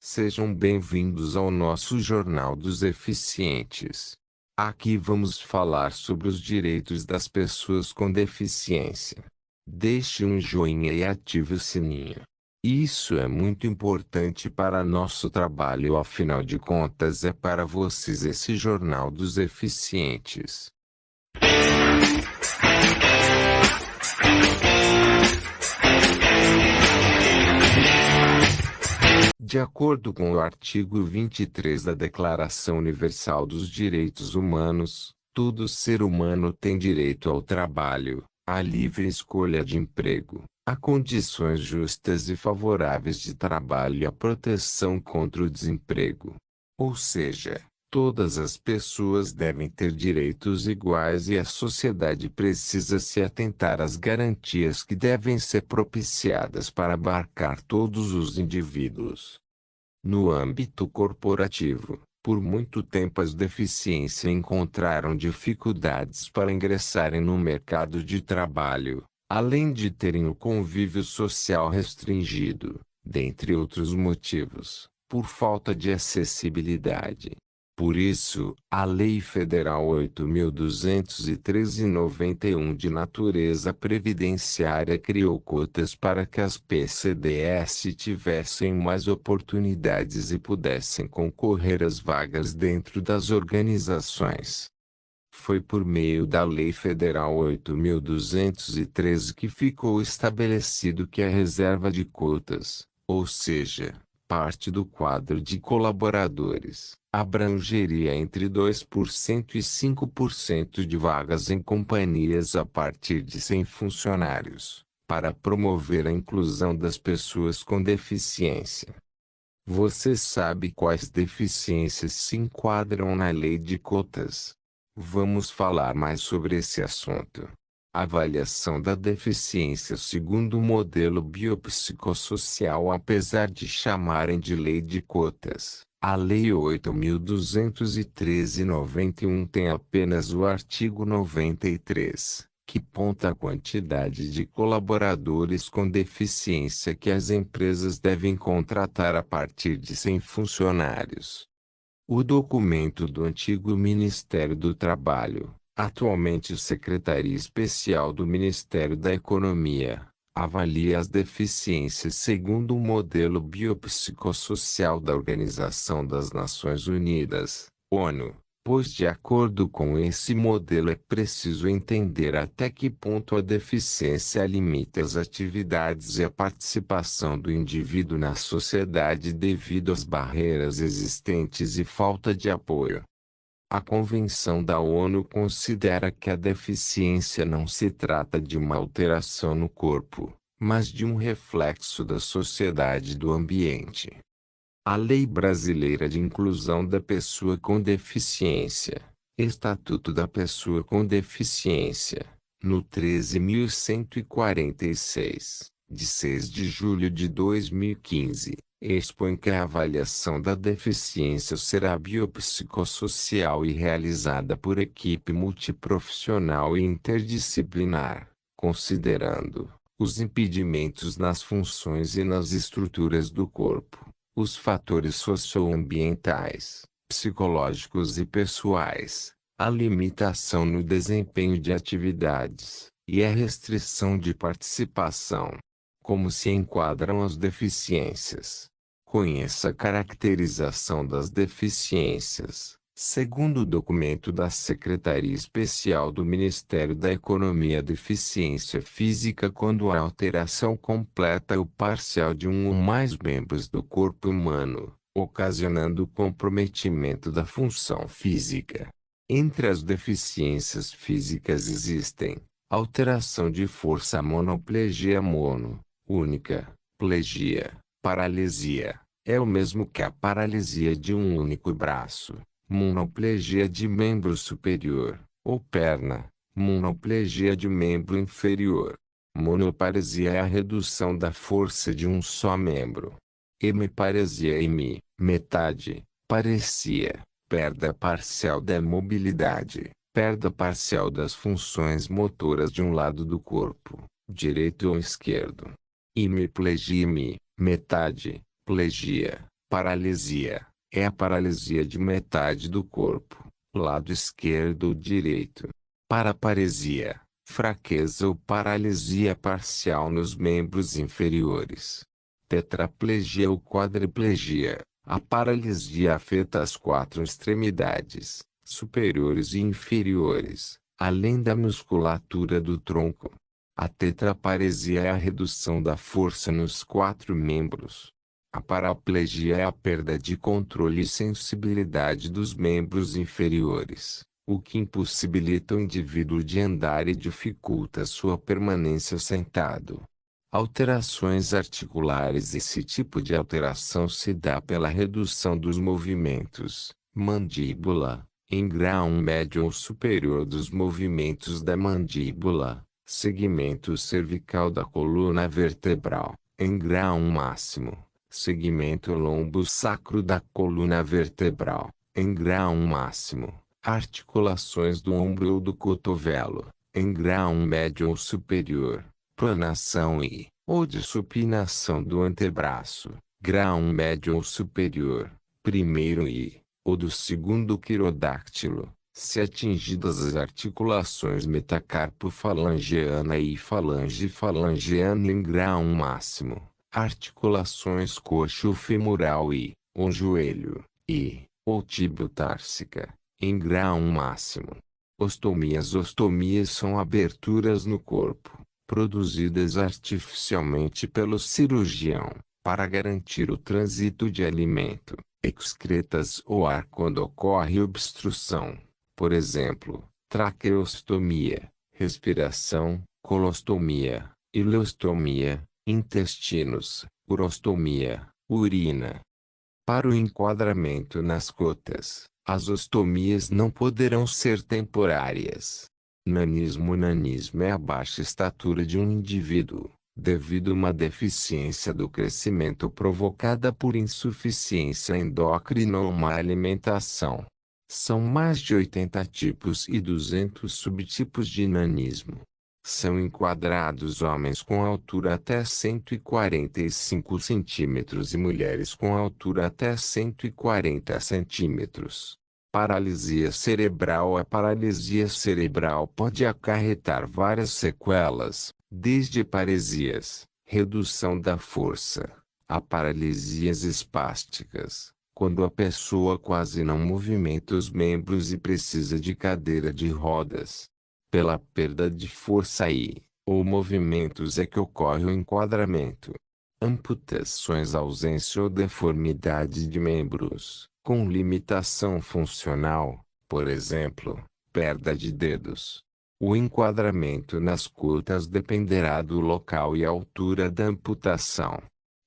Sejam bem-vindos ao nosso Jornal dos Eficientes. Aqui vamos falar sobre os direitos das pessoas com deficiência. Deixe um joinha e ative o sininho. Isso é muito importante para nosso trabalho, afinal de contas é para vocês esse Jornal dos Eficientes. De acordo com o artigo 23 da Declaração Universal dos Direitos Humanos, todo ser humano tem direito ao trabalho, à livre escolha de emprego, a condições justas e favoráveis de trabalho e à proteção contra o desemprego. Ou seja, todas as pessoas devem ter direitos iguais e a sociedade precisa se atentar às garantias que devem ser propiciadas para abarcar todos os indivíduos. No âmbito corporativo, por muito tempo as deficiências encontraram dificuldades para ingressarem no mercado de trabalho, além de terem o convívio social restringido, dentre outros motivos, por falta de acessibilidade. Por isso, a Lei Federal 8.213/91 de natureza previdenciária criou cotas para que as PCDS tivessem mais oportunidades e pudessem concorrer às vagas dentro das organizações. Foi por meio da Lei Federal 8.213 que ficou estabelecido que a reserva de cotas, ou seja, parte do quadro de colaboradores, abrangeria entre 2% e 5% de vagas em companhias a partir de 100 funcionários, para promover a inclusão das pessoas com deficiência. Você sabe quais deficiências se enquadram na lei de cotas? Vamos falar mais sobre esse assunto. Avaliação da deficiência segundo o modelo biopsicossocial. Apesar de chamarem de lei de cotas, a Lei 8.213/91 tem apenas o artigo 93, que aponta a quantidade de colaboradores com deficiência que as empresas devem contratar a partir de 100 funcionários. O documento do antigo Ministério do Trabalho, atualmente Secretaria Especial do Ministério da Economia, avalia as deficiências segundo o modelo biopsicossocial da Organização das Nações Unidas, ONU, pois de acordo com esse modelo é preciso entender até que ponto a deficiência limita as atividades e a participação do indivíduo na sociedade devido às barreiras existentes e falta de apoio. A Convenção da ONU considera que a deficiência não se trata de uma alteração no corpo, mas de um reflexo da sociedade e do ambiente. A Lei Brasileira de Inclusão da Pessoa com Deficiência, Estatuto da Pessoa com Deficiência, no 13.146, de 6 de julho de 2015, expõe que a avaliação da deficiência será biopsicossocial e realizada por equipe multiprofissional e interdisciplinar, considerando os impedimentos nas funções e nas estruturas do corpo, os fatores socioambientais, psicológicos e pessoais, a limitação no desempenho de atividades, e a restrição de participação. Como se enquadram as deficiências? Conheça a caracterização das deficiências. Segundo o documento da Secretaria Especial do Ministério da Economia, a deficiência física quando há alteração completa ou parcial de um ou mais membros do corpo humano, ocasionando o comprometimento da função física. Entre as deficiências físicas existem alteração de força, monoplegia única, plegia, paralisia, é o mesmo que a paralisia de um único braço, monoplegia de membro superior, ou perna, monoplegia de membro inferior. Monoparesia é a redução da força de um só membro. Hemiparesia metade, paresia, perda parcial da mobilidade, perda parcial das funções motoras de um lado do corpo, direito ou esquerdo. Hemiplegia metade, plegia, Paralisia é a paralisia de metade do corpo, lado esquerdo ou direito. Paraparesia, fraqueza ou paralisia parcial nos membros inferiores. Tetraplegia ou quadriplegia, a paralisia afeta as quatro extremidades, superiores e inferiores, além da musculatura do tronco. A tetraparesia é a redução da força nos quatro membros. A paraplegia é a perda de controle e sensibilidade dos membros inferiores, o que impossibilita o indivíduo de andar e dificulta sua permanência sentado. Alterações articulares. Esse tipo de alteração se dá pela redução dos movimentos, mandíbula, em grau médio ou superior dos movimentos da mandíbula, segmento cervical da coluna vertebral, em grau máximo, segmento lombo-sacro da coluna vertebral, em grau máximo, articulações do ombro ou do cotovelo, em grau médio ou superior, pronação ou de supinação do antebraço, grau médio ou superior, primeiro ou do segundo quirodáctilo, se atingidas as articulações metacarpo-falangeana e falange-falangeana em grau máximo, articulações coxo-femoral ou joelho, ou tibio-társica, em grau máximo. Ostomias. Ostomias são aberturas no corpo, produzidas artificialmente pelo cirurgião, para garantir o trânsito de alimento, excretas ou ar quando ocorre obstrução. Por exemplo, traqueostomia, respiração, colostomia, ileostomia, intestinos, urostomia, urina. Para o enquadramento nas cotas, as ostomias não poderão ser temporárias. Nanismo. Nanismo é a baixa estatura de um indivíduo, devido a uma deficiência do crescimento provocada por insuficiência endócrina ou má alimentação. São mais de 80 tipos e 200 subtipos de nanismo. São enquadrados homens com altura até 145 centímetros e mulheres com altura até 140 centímetros. Paralisia cerebral. A paralisia cerebral pode acarretar várias sequelas, desde paresias, redução da força, a paralisias espásticas, quando a pessoa quase não movimenta os membros e precisa de cadeira de rodas. Pela perda de força ou movimentos é que ocorre o enquadramento. Amputações. Ausência ou deformidade de membros, com limitação funcional, por exemplo, perda de dedos. O enquadramento nas cotas dependerá do local e altura da amputação.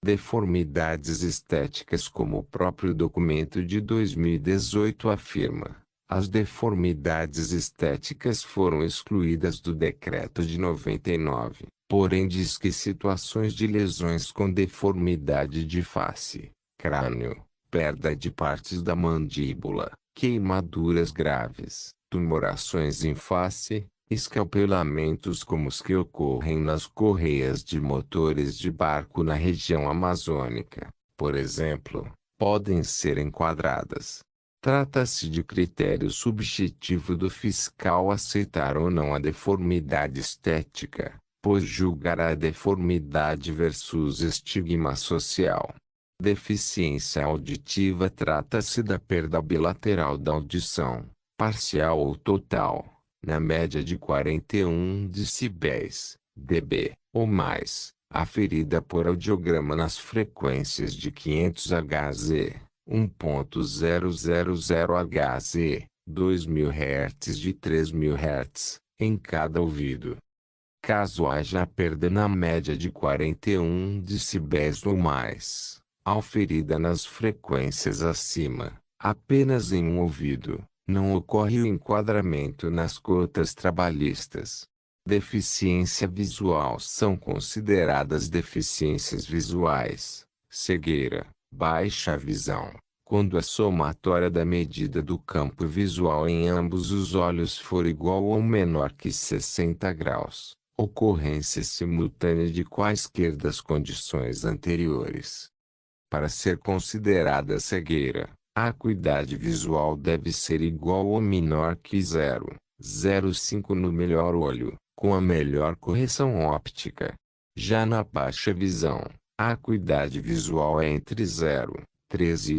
Deformidades estéticas. Como o próprio documento de 2018 afirma, as deformidades estéticas foram excluídas do decreto de 99, porém diz que situações de lesões com deformidade de face, crânio, perda de partes da mandíbula, queimaduras graves, tumorações em face, escalpelamentos como os que ocorrem nas correias de motores de barco na região amazônica, por exemplo, podem ser enquadradas. Trata-se de critério subjetivo do fiscal aceitar ou não a deformidade estética, pois julgará a deformidade versus estigma social. Deficiência auditiva. Trata-se da perda bilateral da audição, parcial ou total, na média de 41 decibéis, dB, ou mais, aferida por audiograma nas frequências de 500 Hz. 1.000 Hz, 2000 Hz de 3000 Hz, em cada ouvido. Caso haja perda na média de 41 decibéis ou mais, auferida nas frequências acima, apenas em um ouvido, não ocorre o enquadramento nas cotas trabalhistas. Deficiência visual. São consideradas deficiências visuais, cegueira, baixa visão, quando a somatória da medida do campo visual em ambos os olhos for igual ou menor que 60 graus, ocorrência simultânea de quaisquer das condições anteriores. Para ser considerada cegueira, a acuidade visual deve ser igual ou menor que 0,05 no melhor olho, com a melhor correção óptica. Já na baixa visão, a acuidade visual é entre 0,13 e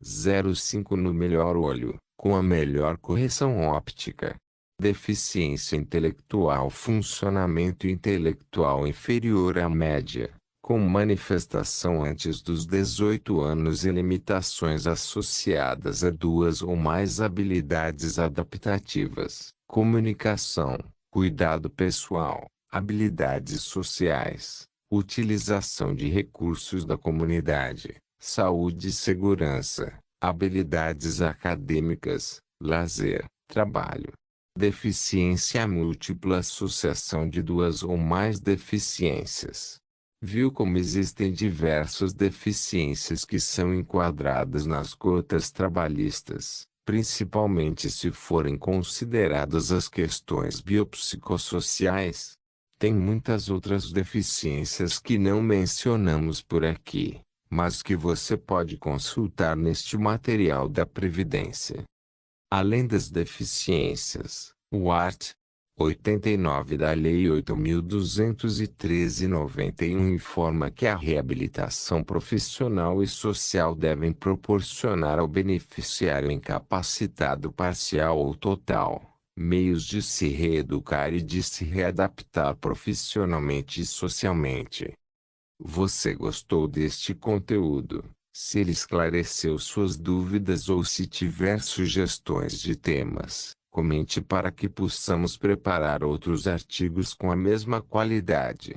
0,05 no melhor olho, com a melhor correção óptica. Deficiência intelectual. Funcionamento intelectual inferior à média, com manifestação antes dos 18 anos e limitações associadas a duas ou mais habilidades adaptativas: comunicação, cuidado pessoal, habilidades sociais, utilização de recursos da comunidade, saúde e segurança, habilidades acadêmicas, lazer, trabalho. Deficiência múltipla. Associação de duas ou mais deficiências. Viu como existem diversas deficiências que são enquadradas nas cotas trabalhistas, principalmente se forem consideradas as questões biopsicossociais. Tem muitas outras deficiências que não mencionamos por aqui, mas que você pode consultar neste material da Previdência. Além das deficiências, o art. 89 da Lei 8.213/91 informa que a reabilitação profissional e social devem proporcionar ao beneficiário incapacitado parcial ou total meios de se reeducar e de se readaptar profissionalmente e socialmente. Você gostou deste conteúdo? Se ele esclareceu suas dúvidas ou se tiver sugestões de temas, comente para que possamos preparar outros artigos com a mesma qualidade.